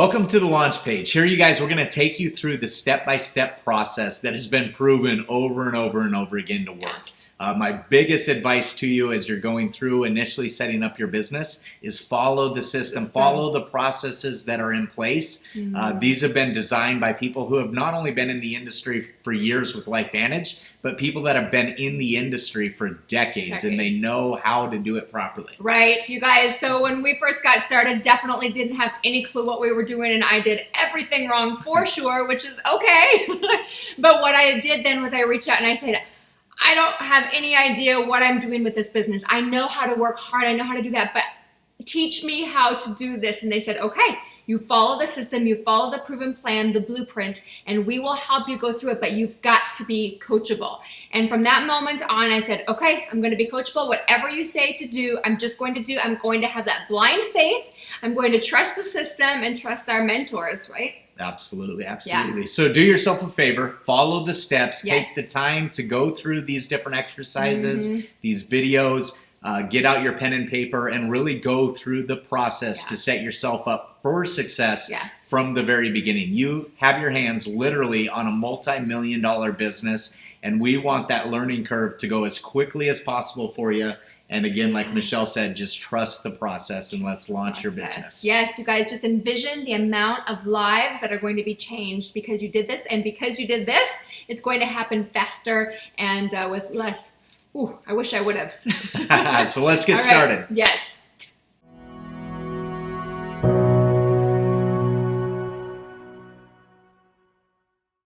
Welcome to the launch page. Here, you guys, we're going to take you through the step-by-step process that has been proven over and over and over again to work. Yes. My biggest advice to you as you're going through initially setting up your business is follow the system, follow the processes that are in place. These have been designed by people who have not only been in the industry for years with LifeVantage, but people that have been in the industry for decades, and they know how to do it properly. Right, you guys. So when we first got started, definitely didn't have any clue what we were doing, and I did everything wrong for sure, which is okay. But what I did then was I reached out and I said, I don't have any idea what I'm doing with this business. I know how to work hard. I know how to do that, but teach me how to do this. And they said, okay, you follow the system, you follow the proven plan, the blueprint, and we will help you go through it, but you've got to be coachable. And from that moment on, I said, okay, I'm going to be coachable. Whatever you say to do, I'm just going to do. I'm going to have that blind faith. I'm going to trust the system and trust our mentors, right? Absolutely, absolutely. Yeah. So do yourself a favor, follow the steps, take the time to go through these different exercises, these videos, get out your pen and paper and really go through the process to set yourself up for success from the very beginning. You have your hands literally on a multi-million-dollar business, and we want that learning curve to go as quickly as possible for you. And again, like Michelle said, just trust the process and let's launch your business. Yes, you guys, just envision the amount of lives that are going to be changed because you did this. And because you did this, it's going to happen faster and with less. Ooh, I wish I would have. So let's get started. Yes.